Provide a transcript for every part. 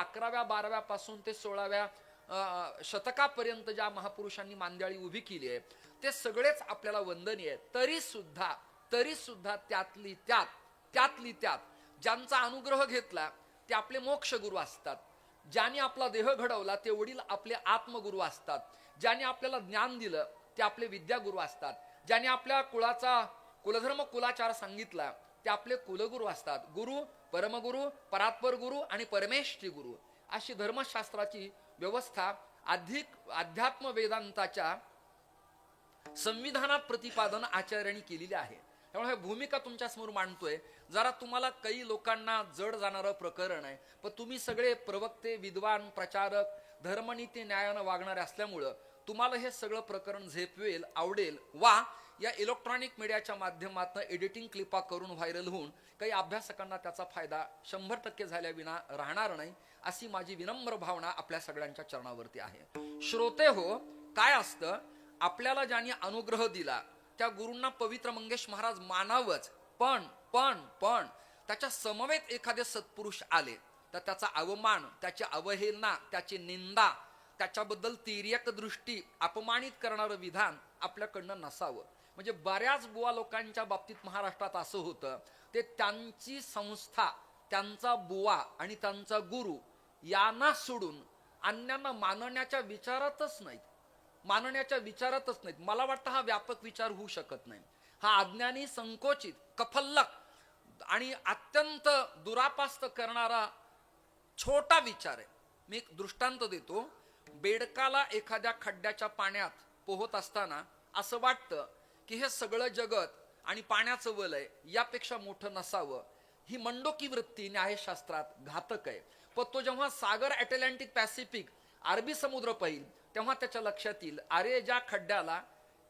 11व्या 12व्या पासून ते 16व्या शतकापर्यंत ज्या महापुरुषांनी मांदियाळी उभी केली आहे ते सगळेच आपल्याला वंदनीय आहे. तरी सुद्धा त्यातली त्यात ज्यांचा अनुग्रह घेतला ते आपले मोक्ष गुरु असतात. ज्यांनी आपला देह घडवला ते वडील आपले आत्मगुरु असतात. ज्यांनी आपल्याला ज्ञान दिलं ते आपले विद्यागुरु असतात. ज्यांनी आपल्या कुळाचा कुलधर्म कुलाचार सांगितला ते आपले कुलगुरु असतात. गुरु, परमगुरु, परात्पर गुरु आणि परमेष्ठी गुरु अशी धर्मशास्त्राची व्यवस्था अध्यात्म वेदांताच्या संविधानात प्रतिपादन आचार्यांनी केलेली आहे. त्यामुळे भूमिका तुमच्या समोर मांडतोय. जरा तुम्हाला काही लोकांना जड जाणारं प्रकरण आहे, पण तुम्ही सगळे प्रवक्ते, विद्वान, प्रचारक, धर्मनीती न्यायानं वागणारे असल्यामुळं तुम्हाला हे सगळं प्रकरण झेपवेल, आवडेल. वा या इलेक्ट्रॉनिक मीडियाच्या माध्यमातून एडिटिंग क्लिपा करून व्हायरल होऊन काही अभ्यासकांना त्याचा फायदा 100% झाल्याविना राहणार नाही, अशी माझी विनम्र भावना आपल्या सगळ्यांच्या चरणावरती आहे. श्रोते हो, काय असतं, आपल्याला ज्यांनी अनुग्रह दिला त्या गुरूंना पवित्र मंगेश महाराज मानावच. पण त्याच्या समवेत एखादे सत्पुरुष आले तर त्याचा अवमान, त्याची अवहेलना, त्याची निंदा, त्याच्याबद्दल तिर्यक दृष्टी, अपमानित करणारं विधान आपल्याकडनं नसावं. म्हणजे बऱ्याच बुवा लोकांच्या बाबतीत महाराष्ट्रात असं होतं, ते त्यांची संस्था, त्यांचा बुवा आणि त्यांचा गुरु यांना सोडून अन्यांना मानण्याच्या विचारातच नाहीत. मला वाटतं हा व्यापक विचार होऊ शकत नाही. हा अज्ञानी, संकोचित, कफल्लक आणि अत्यंत दुरापास्त करणारा छोटा विचार आहे. मी एक दृष्टांत देतो. बेडकाला एखाद्या खड्ड्याच्या पाण्यात पोहत असताना असं वाटतं की हे सगळं जगत आणि पाण्याचं वलय यापेक्षा मोठं नसावं. ही मंडोकी वृत्ती न्यायशास्त्रात घातक आहे. पण तो जेव्हा सागर, अटलांटिक, पॅसिफिक, अरबी समुद्र पाहिल तेव्हा त्याच्या लक्षात येईल, अरे ज्या खड्ड्याला,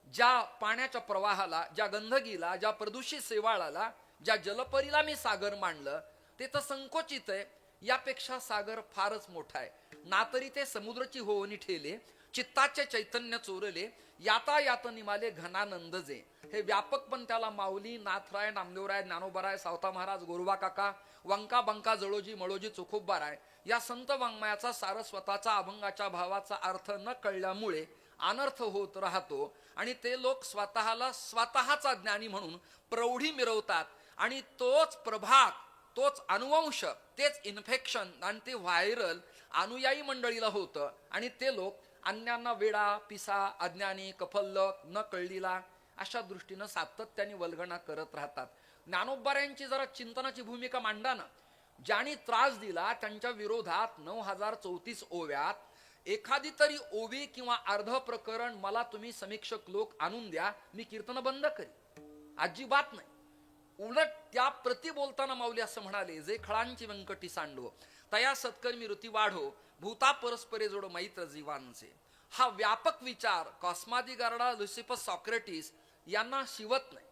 ज्या पाण्याच्या प्रवाहाला, ज्या गंधगीला, ज्या प्रदूषित शेवाळाला, ज्या जलपरीला मी सागर मानलं ते तर संकोचित आहे. यापेक्षा सागर फारच मोठा आहे. ना तरी ते समुद्राची होवनी ठेले, चित्ताचे चैतन्य चोरले, याता यात निमाले घनानंद जे. हे व्यापक पण त्याला माऊली, नाथराय, नामदेवराय, ज्ञानोबाराय, सावता महाराज, गोरबा काका, वंका बंका, जळोजी, मळोजी, चोखोब्बाराय या संत वाङ्मयाचा सारस्वताचा अभंगाच्या भावाचा अर्थ न कळल्यामुळे अनर्थ होत राहतो. आणि ते लोक स्वतःचा ज्ञानी म्हणून प्रौढी मिरवतात आणि तोच प्रभाग, तोच अनुवंश, तेच इन्फेक्शन आणि ते व्हायरल अनुयायी मंडळीला होतं. आणि ते लोक अन्यांना वेडा, पिसा, अज्ञानी, कफल्लक, न कळलीला अशा दृष्टीनं सातत्याने वल्गणा करत राहतात. ज्ञानोबारायांची जरा चिंतनाची भूमिका मांडा ना. ज्यांनी त्रास दिला त्यांच्या विरोधात 9034 ओव्यात एखादी तरी ओवी किंवा अर्ध प्रकरण मला तुम्ही समीक्षक लोक आणून द्या, मी कीर्तन बंद करी. अजिबात नाही. उलट त्या प्रति बोलताना माऊली असं म्हणाले, जे खळांची व्यंकटी सांडो तया सत्कर्मी ऋती वाढो, भूता परस्परे जोड मैत्र जीवांचे. हा व्यापक विचार कॉस्मादी गार्डा, लुसिफस, सॉक्रेटिस यांना शिवत नाही,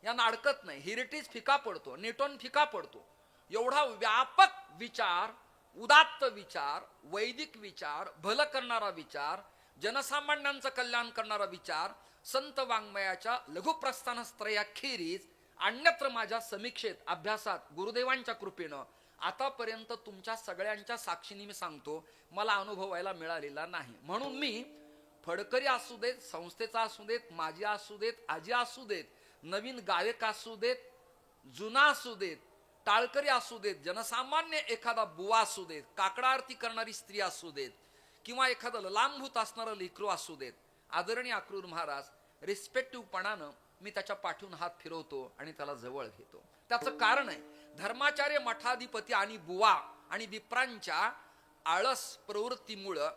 यांना अडकत नाही. हेरिटेज फिका पडतो, नेटॉन फिका पडतो. एवढा व्यापक विचार, उदात्त विचार, वैदिक विचार, भलं करणारा विचार, जनसामान्यांचं कल्याण करणारा विचार संत वाङ्मयाच्या लघुप्रस्थानत्रयाखेरीज अन्यत्र माझ्या समीक्षेत, अभ्यासात, गुरुदेवांच्या कृपेनं आतापर्यंत तुमच्या सगळ्यांच्या साक्षीने मी सांगतो, मला अनुभवायला मिळालेला नाही. म्हणून मी फडकरी असू देत, संस्थेचा असू देत, माझी असू देत, आजी असू देत, नवीन गायक असू देत, जुना असू देत, टाळकरी असू देत, जनसामान्य एखादा बुवा असू देत, काकडा आरती करणारी स्त्री असू देत, किंवा एखादं ललांभूत असणारं लेकरू असू देत, आदरणीय अक्रूर महाराज रिस्पेक्टिव्हपणानं मी त्याच्या पाठवून हात फिरवतो आणि त्याला जवळ घेतो. त्याचं कारण आहे, धर्माचार्य, मठाधिपती आणि बुवा आणि विप्रांच्या आळस प्रवृत्तीमुळं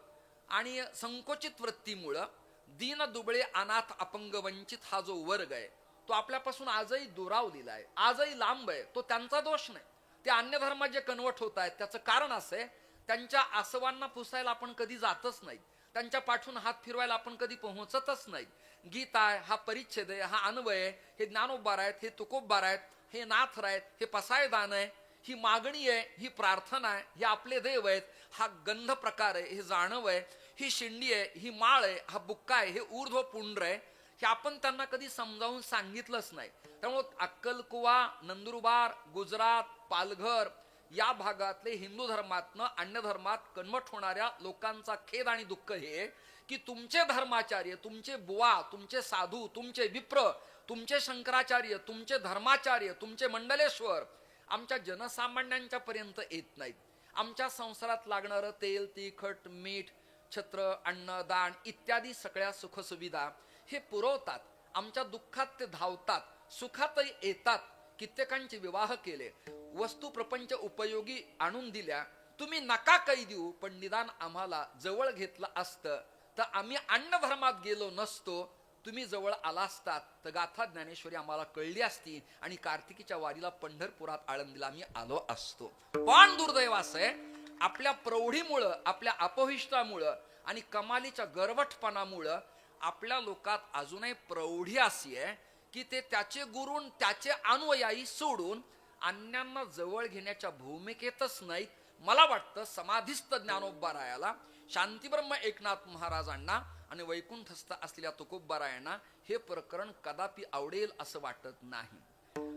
आणि संकोचित वृत्तीमुळं दीन दुबळे, अनाथ, अपंग, वंचित हा जो वर्ग आहे तो आपल्यापासून आजही दुरावलेला आहे, आजही लांब आहे. तो त्यांचा दोष नाही. ते अन्य धर्मात जे कन्वर्ट होत आहेत त्याचं कारण असं आहे, त्यांच्या आसवांना पुसायला आपण कधी जातच नाही, त्यांच्या पाठून हात फिरवायला आपण कधी पोहोचतच नाही. गीता आहे, हा परिच्छेद आहे, हा अन्वय आहे, हे ज्ञानोबार आहेत, हे तुकोबार आहेत, हे नाथ आहेत, हे पसायदान आहे, ही मागणी आहे, ही प्रार्थना आहे, हे आपले देव आहेत, हा गंध प्रकार आहे, हे जाणव आहे, ही शिंडी आहे, ही माळ आहे, हा बुक्का आहे, हे ऊर्ध्व पुंड्र आहे, हे आपण त्यांना कधी समजावून सांगितलंच नाही. त्यामुळे अक्कलकुवा, नंदुरबार, गुजरात, पालघर या भागातले हिंदू धर्मातनं अन्य धर्मात कन्वर्ट होणाऱ्या लोकांचा खेद आणि दुःख हे की तुमचे धर्माचार्य, तुमचे बुवा, तुमचे साधू, तुमचे विप्र, तुमचे शंकराचार्य, तुमचे धर्माचार्य, तुमचे मंडलेश्वर आमच्या जनसामान्यांच्या पर्यंत येत नाहीत. आमच्या संसारात लागणारं तेल, तिखट, मीठ, छत्र, अन्न, दान इत्यादी सगळ्या सुखसुविधा हे पुरवतात. आमच्या दुःखात ते धावतात, सुखातही येतात. कित्येकांचे विवाह केले, वस्तू प्रपंच उपयोगी आणून दिल्या. तुम्ही नका काही देऊ, पण निदान आम्हाला जवळ घेतलं असतं तर आम्ही अन्न धर्मात गेलो नसतो. तुम्ही जवळ आला असतात तर गाथा ज्ञानेश्वरी आम्हाला कळली असती आणि कार्तिकीच्या वारीला पंढरपुरात आळंदीला आम्ही आलो असतो. पण दुर्दैव असं आहे, आपल्या प्रौढीमुळं, आपल्या अपविष्टामुळं आणि कमालीच्या गर्वठपणामुळं आपल्या लोकात अजूनही प्रौढी अशी आहे की ते त्याचे गुरु, त्याचे अनुयायी सोडून अन्यांना जवळ घेण्याच्या भूमिकेतच नाही. मला वाटतं समाधिस्थ ज्ञानोबारायाला, शांतीब्रह्म एकनाथ महाराजांना आणि वैकुंठस्थ असलेल्या तुकोबारायांना हे प्रकरण कदापि आवडेल असं वाटत नाही.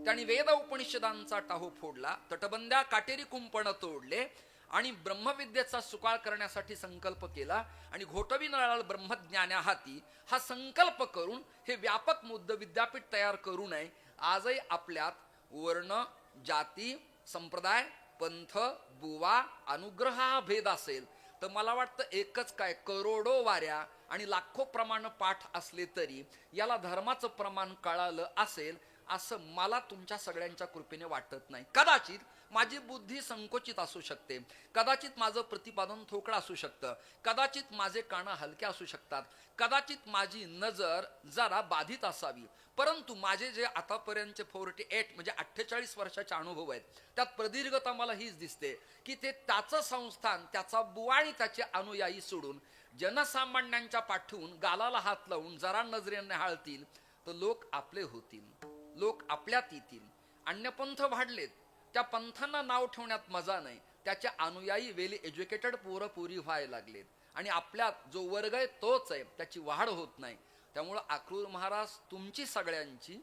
त्यांनी वेद उपनिषदांचा टाहो फोडला, तटबंद्या काटेरी कुंपण तोडले आणि ब्रह्मविद्येचा सुकाळ करण्यासाठी संकल्प केला आणि घोटवी नळाल ब्रह्मज्ञान्या हाती हा संकल्प करून हे व्यापक मुद्द विद्यापीठ तयार करू नये. आजही आपल्यात वर्ण, जाती, संप्रदाय, पंथ, बुवा, अनुग्रह हा भेद असेल तर मला वाटतं एकच काय, करोडो वाऱ्या आणि लाखो प्रमाण पाठ असले तरी याला धर्माचं प्रमाण कळालं असेल असं मला तुमच्या सगळ्यांच्या कृपेने वाटत नाही. कदाचित माझी बुद्धी संकोचित असू शकते, कदाचित माझं प्रतिपादन ठोकळं असू शकतं, कदाचित माझे कानं हलके असू शकतात, कदाचित माझी नजर जरा बाधित असावी, परंतु माझे जे आतापर्यंतचे 48 म्हणजे 48 वर्षाचे अनुभव आहेत त्यात प्रदीर्घता मला हीच दिसते की ते त्याचं संस्थान, त्याचा बुवा आणि त्याचे अनुयायी सोडून जनसामान्यांच्या पाठवून गालाला हात लावून जरा नजरेने हाळतील तर लोक आपले होतील, लोक आपल्यात येतील. अन्यपंथ वाढलेत, त्या पंथांना नाव ठेवण्यात मजा नाही, त्याचे अनुयायी वेल एज्युकेटेड पोरं पुरी व्हायला लागलेत आणि आपल्यात जो वर्ग आहे तोच आहे, त्याची वाढ होत नाही. त्यामुळं अक्रूर महाराज तुमची सगळ्यांची,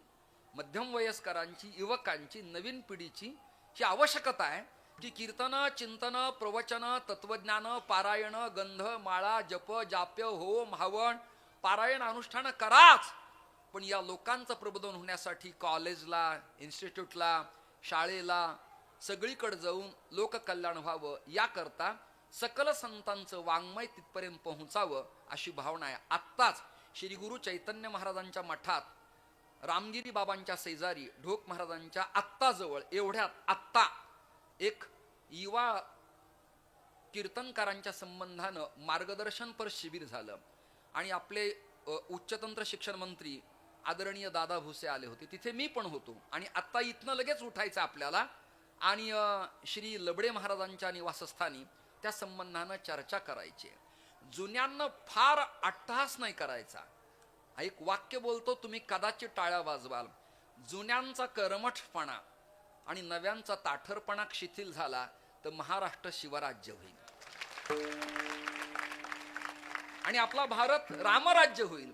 मध्यम वयस्करांची, युवकांची, नवीन पिढीची ही आवश्यकता आहे की कीर्तन, चिंतन, प्रवचन, तत्वज्ञान, पारायण, गंध, माळा, जप, जाप्य, होम, हवन, पारायण अनुष्ठान कराच. पण या लोकांचं प्रबोधन होण्यासाठी कॉलेजला, इन्स्टिट्यूटला, शाळेला सगळीकडे जाऊन लोककल्याण व्हावं याकरता सकल संतांचं वाङ्मय तिथपर्यंत पोहोचावं अशी भावना आहे. आत्ताच श्री गुरु चैतन्य महाराजांच्या मठात रामगिरी बाबांच्या शेजारी ढोक महाराजांच्या आत्ताजवळ एवढ्यात आत्ता एक युवा कीर्तनकारांच्या संबंधानं मार्गदर्शनपर शिबिर झालं आणि आपले उच्चतंत्र शिक्षण मंत्री आदरणीय दादा भुसे आले होते. तिथे मी पण होतो आणि आत्ता इथनं लगेच उठायचं आपल्याला आणि श्री लबडे महाराजांच्या निवासस्थानी त्या संबंधानं चर्चा करायची. जुन्यांना फार अट्टहास नाही करायचा. एक वाक्य बोलतो, तुम्ही कदाचित टाळ्या वाजवाल. जुन्यांचा कर्मठपणा आणि नव्यांचा ताठरपणा शिथिल झाला तर महाराष्ट्र शिवराज्य होईल आणि आपला भारत रामराज्य होईल.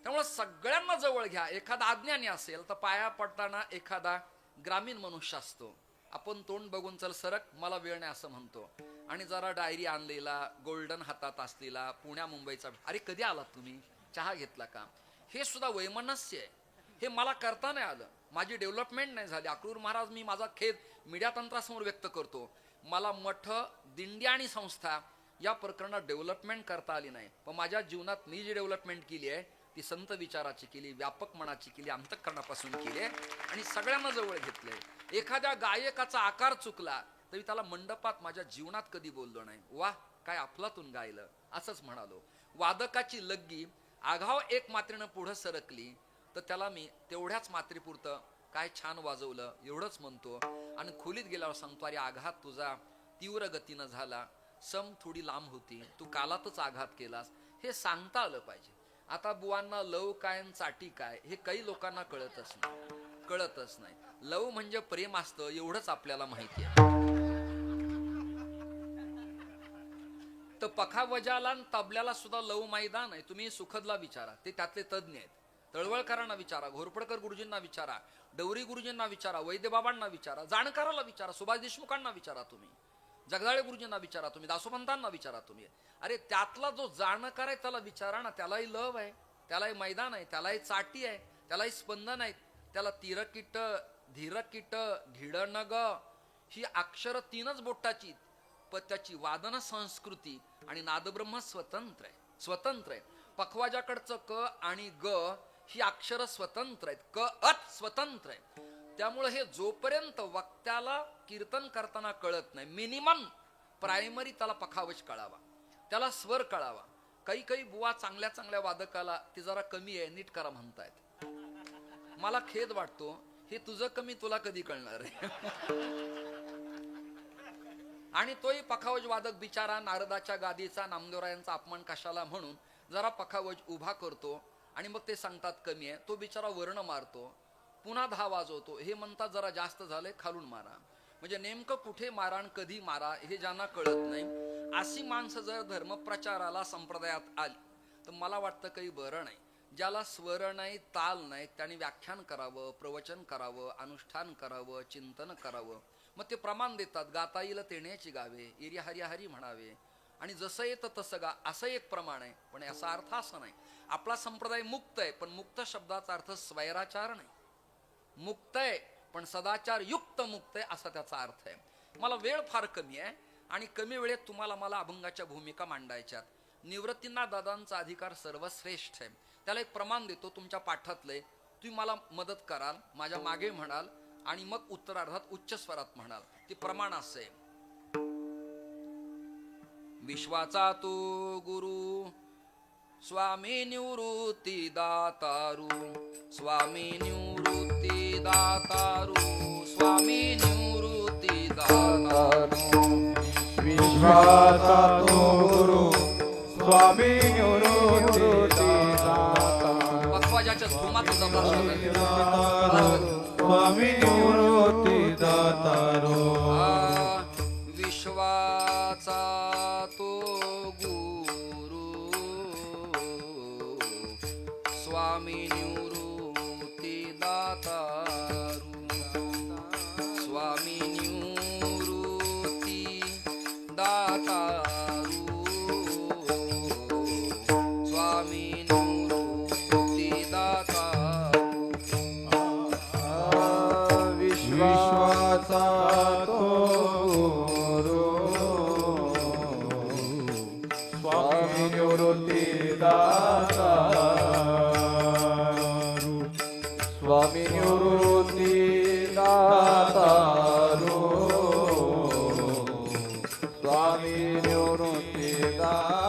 त्यामुळे सगळ्यांना जवळ घ्या. एखादा अज्ञानी असेल तर पाया पडताना एखादा ग्रामीण मनुष्य असतो, आपण तोंड बघून चल सरक, मला वेळ नाही असं म्हणतो आणि जरा डायरी आणलेला, गोल्डन हातात असलेला, पुण्या मुंबईचा, अरे कधी आलात तुम्ही, चहा घेतला का, हे सुद्धा वैमनस्य आहे. हे मला करता नाही आलं, माझी डेव्हलपमेंट नाही झाली. अक्रूर महाराज, मी माझा खेद मीडिया तंत्रासमोर व्यक्त करतो. मला मठ, दिंडी आणि संस्था या प्रकरणात डेव्हलपमेंट करता आली नाही, पण माझ्या जीवनात मी जी डेव्हलपमेंट केली आहे ती संत विचाराची केली, व्यापक मनाची केली, अंतःकरणापासून केली आणि सगळ्यांना जवळ घेतलंय. एखाद्या गायकाचा आकार चुकला तरी त्याला मंडपात माझ्या जीवनात कधी बोललो नाही, वाह काय अफलातून गायलं असंच म्हणालो. वादकाची लग्गी आघाव एक मात्रेनं पुढं सरकली तर त्याला मी तेवढ्याच मात्रेपुरतं काय छान वाजवलं एवढंच म्हणतो आणि खोलीत गेल्यावर सांगतो, अरे आघात तुझा तीव्र गतीनं झाला, सम थोडी लांब होती, तू कालातच आघात केलास, हे सांगता आलं पाहिजे. आता बुवांना लव काय आणि चाटी काय हे काही लोकांना कळतच नाही. लव म्हणजे प्रेम असतं एवढंच आपल्याला माहिती आहे. तर पखावजाला आणि तबल्याला सुद्धा लव मैदान आहे. तुम्ही सुखदला विचारा, ते त्यातले तज्ञ आहेत. तळवळकरांना विचारा, घोरपडकर गुरुजींना विचारा, डवरी गुरुजींना विचारा, वैद्यबाबांना विचारा, जाणकाराला विचारा, सुभाष देशमुखांना विचारा, तुम्ही जगदाळे गुरुजींना विचारा, तुम्ही दासोपंतांना विचारा तुम्ही. अरे त्यातला जो जाणकार आहे त्याला विचारा ना. त्यालाही लव आहे, त्यालाही मैदान आहे, त्यालाही चाटी आहे, त्यालाही स्पंदन आहेत, त्याला तिरकिट, धीरकिट, घिडनग ही अक्षर 3च बोटाची, पण त्याची वादन संस्कृती आणि नादब्रह्म स्वतंत्र आहे. स्वतंत्र आहे. पखवाजाकडचं क आणि ग ही अक्षर स्वतंत्र आहेत. क अत स्वतंत्र आहे. त्यामुळे हे जोपर्यंत वक्त्याला कीर्तन करताना कळत नाही, मिनिमम प्रायमरी त्याला पखावज कळावा, त्याला स्वर कळावा. काही काही बुवा चांगल्या चांगल्या वादकाला ते जरा कमी आहे, नीट करा म्हणतायत. मला खेद वाटतो, हे तुझं कमी तुला कधी कळणार आहे? आणि तोही पखावज वादक बिचारा नारदाच्या गादीचा नामदेवरायांचा अपमान कशाला म्हणून जरा पखावज उभा करतो आणि मग ते सांगतात कमी आहे. तो बिचारा वर्ण मारतो, पुन्हा 10 वाजवतो. हे म्हणतात जरा जास्त झाले, खालून मारा. म्हणजे नेमकं कुठे मारा आणि कधी मारा हे ज्यांना कळत नाही, अशी माणसं जर धर्मप्रचाराला संप्रदायात आली तर मला वाटतं काही बरं नाही. ज्याला स्वर नाही, ताल नाही, त्यांनी व्याख्यान करावं, प्रवचन करावं, अनुष्ठान करावं, चिंतन करावं. मग ते प्रमाण देतात, गाता येईल तेण्याची गावे, एरी हरी हरी म्हणावे, आणि जसं येतं तसं गा, असं एक प्रमाण आहे. पण याचा अर्थ असा नाही. आपला संप्रदाय मुक्त आहे, पण मुक्त शब्दाचा अर्थ स्वैराचार नाही. मुक्त आहे पण सदाचार युक्त मुक्त आहे असा त्याचा अर्थ आहे. मला वेळ फार कमी आहे आणि कमी वेळेत तुम्हाला मला अभंगाच्या भूमिका मांडायच्यात. निवृत्तींना दादांचा अधिकार सर्वश्रेष्ठ आहे. त्याला एक प्रमाण देतो तुमच्या पाठातले, तुम्ही मला मदत कराल, माझ्या मागे म्हणाल आणि मग उत्तरार्धात उच्च स्वरात म्हणाल. ते प्रमाण असे: विश्वाचा तू गुरु स्वामी निवृत्ती दातारू, स्वामी निवृत्ती दातारू, स्वामी निवृत्ती दातारू. विश्वाचा तो गुरु स्वामी निवृत्ती दातारू, पखवाजाच्या धुमात स्वामी निवृत्ती दातारू. विश्वाचा तो गुरु स्वामी निवृत्ती दातारू, स्वामी निवृत्ती दातारू, स्वामी निवृत्ती दातारू. विश्वाचा तो गुरु स्वामी निवृत्ती दातारू, स्वामी निवृत्ती दातारू, स्वामी निवृत्ती दातारू.